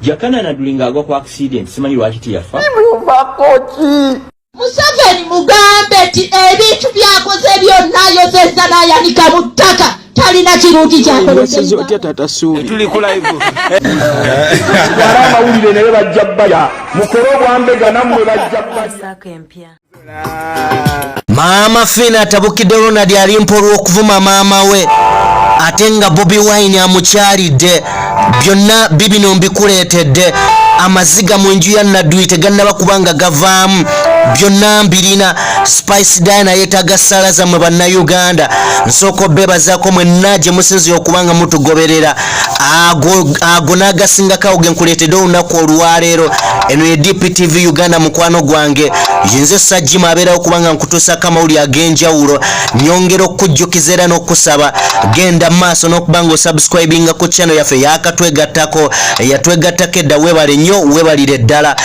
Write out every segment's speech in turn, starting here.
Jakana na dulinga agwa kwa accident simanyi lwaki tiyafa. Museveni mugambe ti ebintu byakoze byonna yozezza n'ayanika mu ttaka talina kirungi kyakolese otya tata Suuli tuli ku live Bara amawulire naye bajja bbaya mukolo bwambega nammwe bajja bbaya. Maama Fina atabukidde Ronald alimporwa okuvuma maama we ate nga Bobi Wine amukyalidde byonna bibino mbikuleetedde Amaziiga mu nju ya Nadduli tegannaba kubanga gavaamu byonna mbirina Spice Dina yeetaga ssala zammwe bannayuganda nsooka beebazaako mwenna gye musinzira okubanga mutugoberera ago n'agasingako ge nkuleetedde olunaku olwaleero eno ye DPTV Uganda mukwano gwange yinze Sajjima abeerawo kubanga nkutuusako amawulire ag'enjawulo nyongera okukujjukiza era n'okusaba genda maaso n'okubanga osubscribinga ku channel yaffe yakatwegattako eyatwegattako edda weebale nnyo weebalire ddala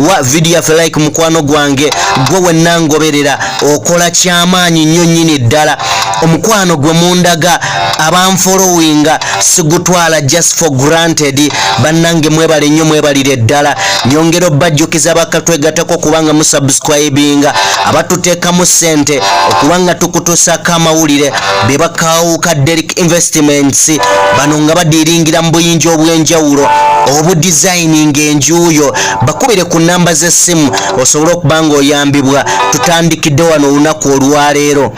wa video yaffe like mukwano gwange gwe wenna ngoberera okola kyamaanyi nnyo nnyini ddala omukwano gwe mundaga abanfollowinga sigutwala just for granted bannange mwebale nnyo mwebalire ddala nyongera obbajjukiza bakatwegattako kubanga musubscribinga abatuteekamu ssente okubanga tukutuusako amawulire be bakawuka Derek Investments bano nga badiringira mu buyinja obw'enjawulo obudesigning enjuuyo bakubire ku namba z'essimu osobola okubanga oyambibwa tutandikidde wano olunaku olwaleero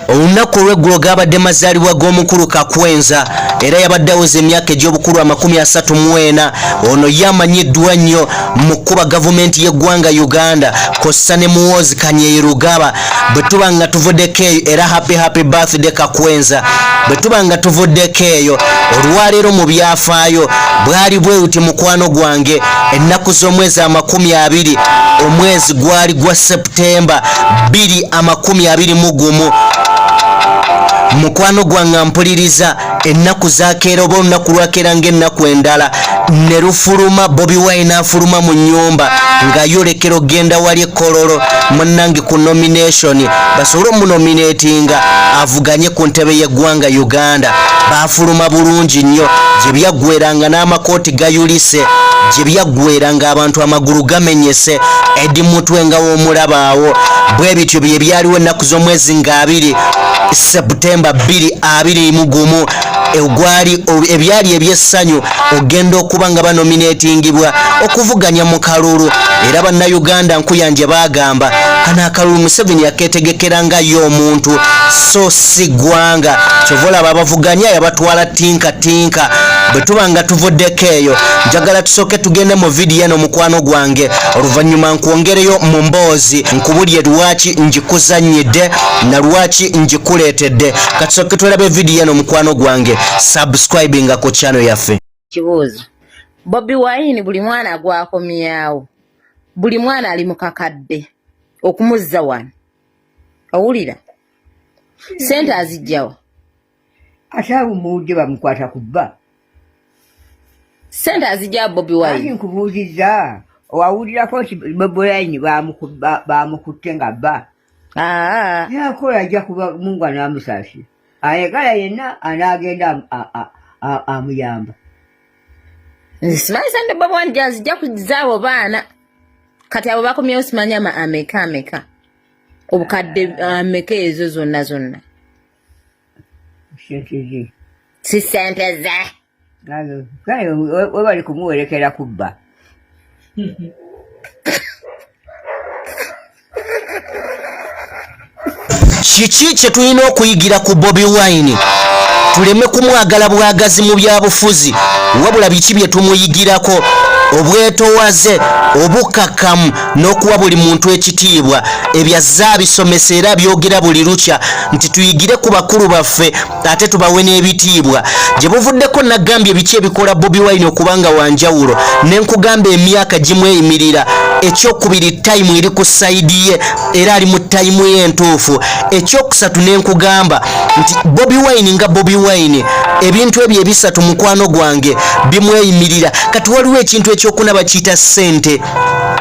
olunaku olw'eggulo gabadde mazaalibwa g'omukulu Kakwenza era yabadde aweza emyaka egy'obukulu 34 ono yamanyiddwa nnyo mu kuba gavumenti y'eggwanga Uganda kossa ne muwoozi Kanyerugaba bwe tuba nga tuvuddeko eyo era happy birthday Kakwenza bwe tuba nga tuvuddeko eyo olwaleero mu byafaayo bwali bwe buti mukwano gwange ennaku z'omwezi 20 omwezi gwali gwa Septemba 2021 mukwano gwange mpuliriza ennaku zakeera oba olunaku lwakeera ng'ennaku endala ne lufuluma Bobi Wine afuluma mu nnyumba nga yolekera ogenda wali ekololo munnange ku nomination basobole omunominatinga avuganye ku ntebe y'eggwanga Uganda baafuluma bulungi nnyo gye byaggweranga n'amakooti gayulise gye byaggweranga abantu amagulu gamenyese Edi Mutwe nga w'omulabaawo bwe bityo bye byaliwo ennaku z'omwezi nga 2 Septemba 2021 egwali ebyali ebyessanyu ogenda okuba nga banominatingibwa okuvuganya mu kalulu era bannayuganda nkuyanje bagamba kana akalulu Museveni yaketegekera nga y'omuntu so si ggwanga kyovola abavuganya yabatwala tinka bwe tuba nga tuvuddeko eyo njagala tusooke tugende mu vidiyo eno mukwano gwange oluvannyuma nkwongereyo mu mboozi nkubulye lwaki njikuzannyidde na lwaki njikuleetedde katusooke twerabe vidiyo eno mukwano gwange subscribinga ku channel yaffe. Kibuuzo Bobi Wine buli mwana gwakomyawo buli mwana ali mukakadde okumuzza wano awulira sente azijjawa asabu mujje bamukwata kubba sente azijja Bobi Wine nkubuuziza wawulirako Bobi Wine bamukutte nga bba yakola ajja kuba Mungu anamusasi ayagala yenna anaagenda amuyamba simanyi sente Bobi Wine gyazijja kuzaawo baana kati abo bakomyewo simanyi ameka obukadde ameka ezo zonna si sente ze we bali kumuwerekera kubba kiki kye tulina okuyigira ku Bobi Wine tuleme kumwagala bwagazi mu byabufuzi wabula biki bye tumuyigirako obwetowaze obukakamu n'okuwa buli muntu ekitiibwa ebyazza bisomesa era byogera buli lukya nti tuyigire ku bakulu baffe ate tubawe n'ebitiibwa gye buvuddeko nagambye biki ebikola Bobi Wine okubanga wanjawulo ne nkugamba emyaka gimweyimirira ekyokubiri time eri ku saidi ye era ali mu time ye entuufu ekyokusatu ne nkugamba nti Bobi Wine nga Bobi Wine ebintu ebyo ebisatu mukwano gwange bimweyimirira kati waliwo ekintu ekyokunaba kiyita ssente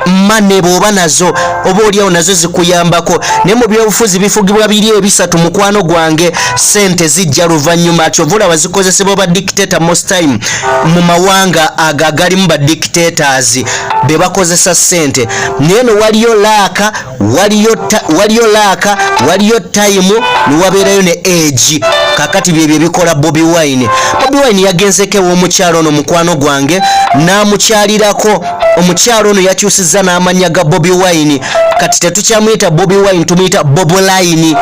mane bw'oba nazo oba oliawo nazo zikuyambako naye mu byobufuzi bifugibwa biri ebisatu mukwano gwange sente zijja luvannyuma kyova olaba zikozesebwa ba dictator most time mu mawanga ago agalimu ba dictators be bakozesa sente naye no waliyo laaka waliyo time niwabeerayo ne age kakati byebyo bikola Bobi Wine yagenzeko ew'omukyalo ono mukwano gwange n'amukyalirako omukyalo ono yakyusizza n'amanya ga Bobi Wine kati tetukyamuyita Bobi Wine tumuyita Boboline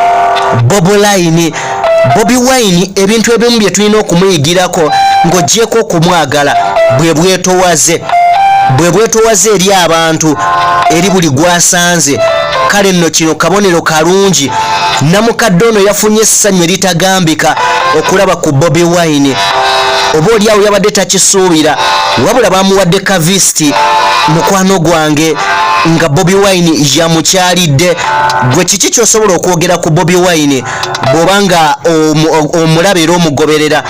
Bobi Wine ebintu ebimu bye tulina okumuyigirako ng'oggyeko okumwagala bwe bwetowaze eri abantu eri buli gwasanze kale nno kino kabonero kalungi namukadde ono yafunye essanyu eritagambika okulaba ku Bobi Wine oba oliawo yabadde takisuubira wabula bamuwadde kavisiti mukwano gwange nga Bobi Wine yamukyalidde gwe kiki kyosobola okwogera ku Bobi Wine bw'obanga omulaba era omugoberera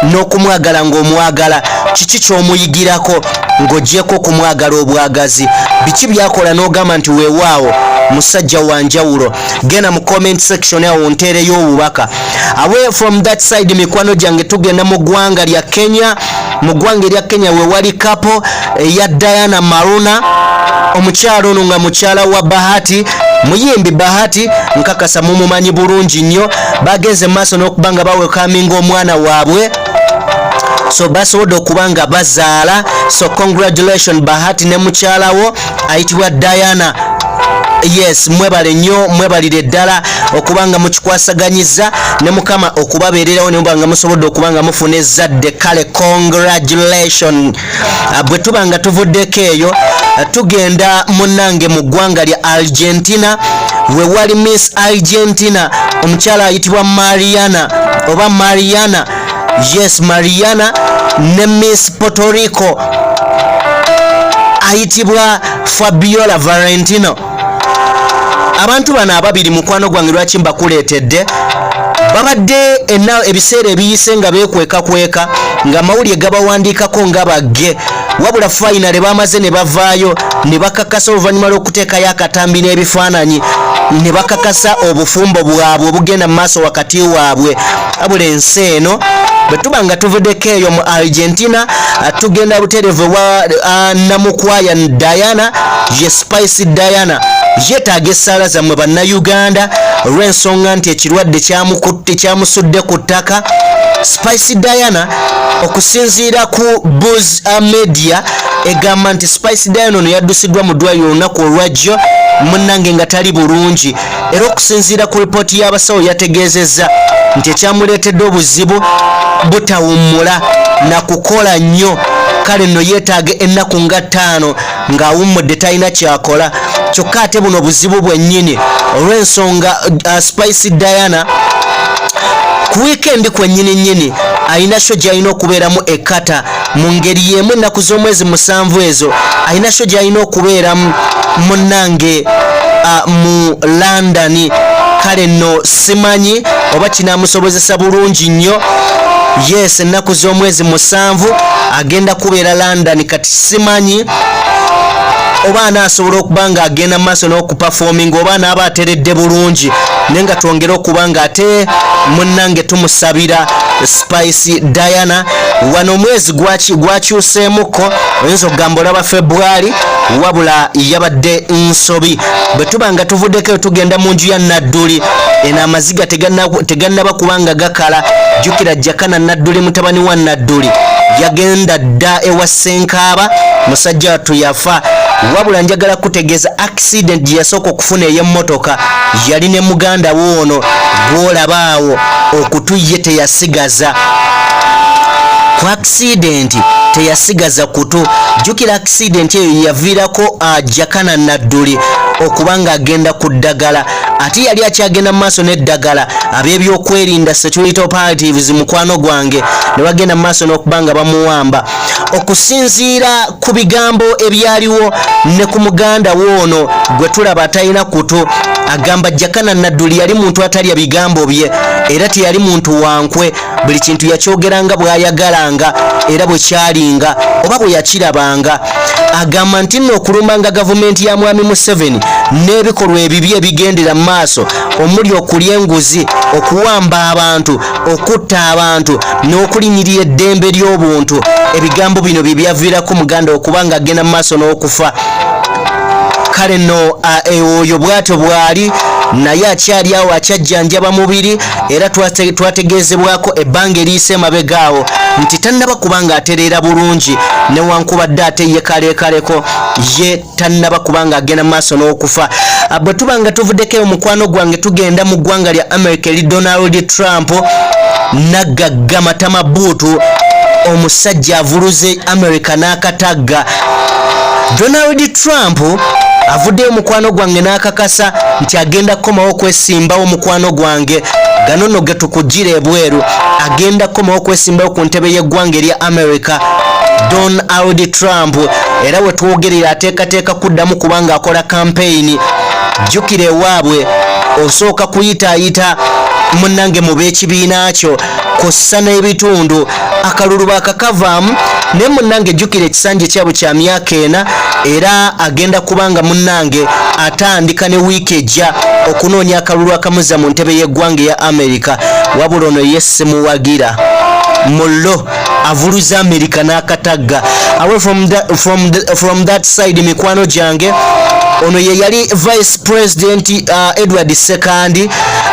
n'okumwagala ng'omwagala kiki ky'omuyigirako ng'oggyeko okumwagala obwagazi biki byakola n'ogamba nti weewaawo musajja wa njawulo genda mu comment section awo nteereyo obubaka away from that side mikwano gyange tugenda mu ggwanga lya Kenya mu ggwanga erya Kenya we wali kapo eya Diana Maruna omukyalo ono nga mukyala wa Bahati muyimbi Bahati nkakasa mumumanyi bulungi nnyo bagenze maaso n'okubanga bawekaminga omwana waabwe so basobodde okuba nga bazaala so congratulations Bahati ne mukyalawo ayitibwa Diana yes mwebale nnyo mwebalire ddala okubanga mukikwasaganyiza ne mukama okubabeererawo ne mubanga musobodde okubanga mufuna ezzadde kale congratulations bwe tubanga tuvuddeko eyo tugenda munnange mu ggwanga lya Argentina we wali Miss Argentina omukyala ayitibwa Mariana yes Mariana ne Miss Puerto Rico ayitibwa Fabiola Valentino abantu bano ababiri mukwano gwange lwaki mbakuleetedde babadde ebiseera ebiyise nga beekweka nga amawulire gabawandiikako nga bagge wabula Fina bamaze ne bavaayo ne bakakasa oluvannyuma lw'okuteekayo akatambi n'ebifaananyi ne bakakasa obufumbo bwabwe obugenda mu maaso wakati waabwe wabula ensi eno bwe tuba nga tuvuddeko eyo mu Argentina tugenda buterevu wa namukwaya Diana ye Spice Diana yeetaaga essaala zammwe bannayuganda olw'ensonga nti ekirwadde kyamusudde ku ttaka Spice Diana okusinziira ku Buzz Media egamba nti Spice Diana ono yaddusiddwa mu ddwaliro olunaku olwajjo munnange nga tali bulungi era okusinziira ku lipooti y'abasawo yategeezezza nti ekyamuleetedde obuzibu butawummula na kukola nnyo kale nno yeetaaga ennaku nga 5 ng'awummudde talina kyakola kyokka ate buno buzibu bwennyini olw'ensonga Spice Diana ku weekend kwennyini ayina sho gy'alina okubeeramu ekkata mu ngeri y'emu ennaku z'omwezi 7 ezo ayina sho gy'alina okubeeramu munnange mu London kale nno simanyi oba kinaamusobozesa bulungi nnyo yes ennaku z'omwezi 7 agenda kubeera London kati simanyi oba anaasobola okuba nga agenda mu maaso n'okupafominga oba anaaba ateredde bulungi naye nga twongere okuba nga ate munnange tumusabira Spice Diana wano omwezi gwakyuseemuko oyinza okugamba olaba February wabula yabadde nsobi bwe tuba nga tuvuddeko tugenda mu nju ya Nadduli eno amaziga tegannaba kubanga gakala jjukira Jakana Nadduli mutabani wa Nadduli yagenda dda ewa Ssenkaaba musajja wattu yafa wabula njagala kutegeeza accident gye yasooka okufuna ey'emmotoka yali ne muganda woono gw'olaba awo okutu ye teyasigaza ku accident teyasigaza kutu jjukira accident eyo yaviirako Jakana Nadduli okubanga agenda ku ddagala ate yali akyagenda mu maaso n'eddagala ab'ebyokwerinda security operatives mukwano gwange ne bagenda mu maaso n'okubanga bamuwamba okusinziira ku bigambo ebyaliwo ne ku muganda woono gwe tulaba atalina kutu agamba Jakana Nadduli yali muntu atalya bigambo bye era teyali muntu wankwe buli kintu yakyogeranga bw'ayagalanga era bwe kyalinga oba bwe yakirabanga agamba nti nno okulumanga gavumenti ya mwami Museveni n'ebikolwa ebibi ebigendera mu maaso omuli okulya enguzi, okuwamba abantu, okutta abantu n'okulinyirira eddembe ly'obuntu. Ebigambo bino bye byaviirako Muganda okuba ng'agenda mu maaso n'okufa. Kale nno oyo bw'atyo bw'ali, naye akyali awo akyajjanjaba mubiri, era twategeezebwako ebbanga eriise emabega awo nti tannaba kubanga atereera bulungi, newankubadde ate ye kaleekaleko ye tannaba kubanga agenda maaso n'okufa. Bwe tuba nga tuvuddeko omukwano gwange tugenda mu ggwanga lya America eri Donald Trump nagagga matama buutu, omusajja avuluze America n'akatagga. Donald Trump avuddeyo mukwano gwange n'akakasa nti agenda kukomawo kwesimbawo mukwano gwange, gano nno ge tukujjira ebweru, agenda kukomawo kwesimbawo ku ntebe y'eggwanga erya America Donald Trump, era we twogerera ateekateeka kuddamu kubanga akola campaign. Jjukira ewaabwe osooka kuyitaayita munnange mu b'ekibiina kyo kossa n'ebitundu akalulu baakakavaamu, naye munnange jjukira ekisanja kyabwe kya myaka ena, era agenda kubanga munnange atandika ne wiiki ejja okunoonya akalulu akamuzza mu ntebe y'eggwanga eya America. Wabula ono ye simuwagira mullo avuluza America n'akatagga. Away from that side mikwano gyange, ono ye yali Vice President Edward II.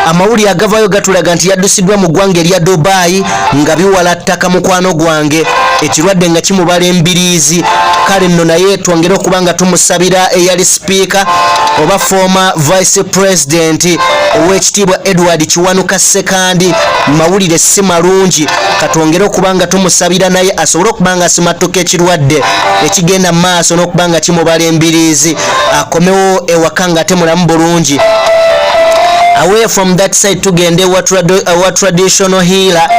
Amawulire agavayo gatulaga nti yaddusiddwa mu ggwanga erya Dubai nga biwala ttaka mukwano gwange, ekirwadde nga kimubala embiriizi. Kale nno naye twongere okubanga tumusabira eyali Speaker oba former Vice President Oweekitiibwa Edward Kiwanuka II. Mawulire si malungi, katwongere okubanga tumusabira naye asobole okubanga asimattuka ekirwadde ekigenda mu maaso n'okubanga kimubala embiriizi, akomewo ewaka nga ate mulamu bulungi. Away from that side tugende ewa traditional healer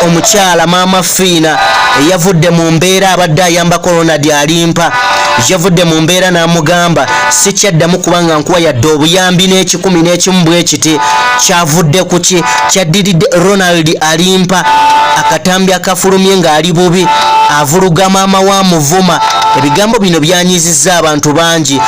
omukyala Maama Fina eyavudde mu mbeera abadde ayamba Ronald alimpa, yavudde mu mbeera n'amugamba sikyaddamu kubanga nkuwa yadde obuyambi n'ekikumi n'ekimu bwe kiti. Kyavudde ku ki? Kyaddiridde Ronald alimpa akatambi akafulumye ng'ali bubi, avuluga maama wa muvuma. Ebigambo bino byanyizizza abantu bangi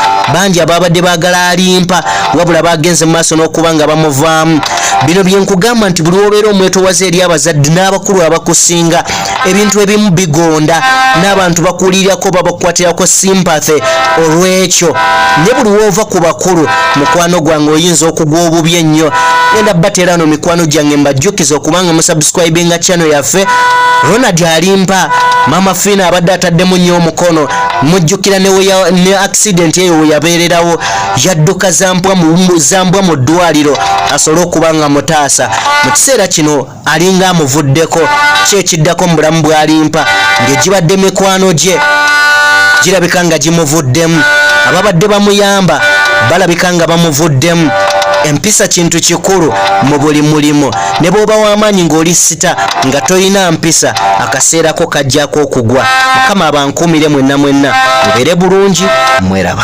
ababadde baagala alimpa, wabula bagenze mu maaso n'okuba nga bamuvaamu. Bino bye nkugamba nti buli obeera omwetowaze eri abazadde n'abakulu abakusinga, ebintu ebimu bigonda n'abantu bakulirirako babakwatirako sympathy. Olw'ekyo ne buli woova ku bakulu mukwano gwange oyinza okugwa obubi ennyo. Genda baterano mikwano gyange mbajjukiza okubanga musubscribinga channel yaffe. Ronald alimpa Maama Fina abadde ataddemu nnyo omukono. Mujjukira ne accident eyo we yabeererawo, yadduka zambwa mu ddwaliro asobole okubanga mutaasa. Mu kiseera kino alinga amuvuddeko. Ki ekiddako mu bulamu bw'alimpa? Ng'egibadde mikwano gye girabika nga gimuvuddemu, ababadde bamuyamba balabika nga bamuvuddemu. Empisa kintu kikulu mu buli mulimu, ne bw'oba w'amaanyi ng'oli sita nga toyina mpisa, akaseerako kajjako okugwa. Mukama abankuumire mwenna mubeere bulungi, mweraba.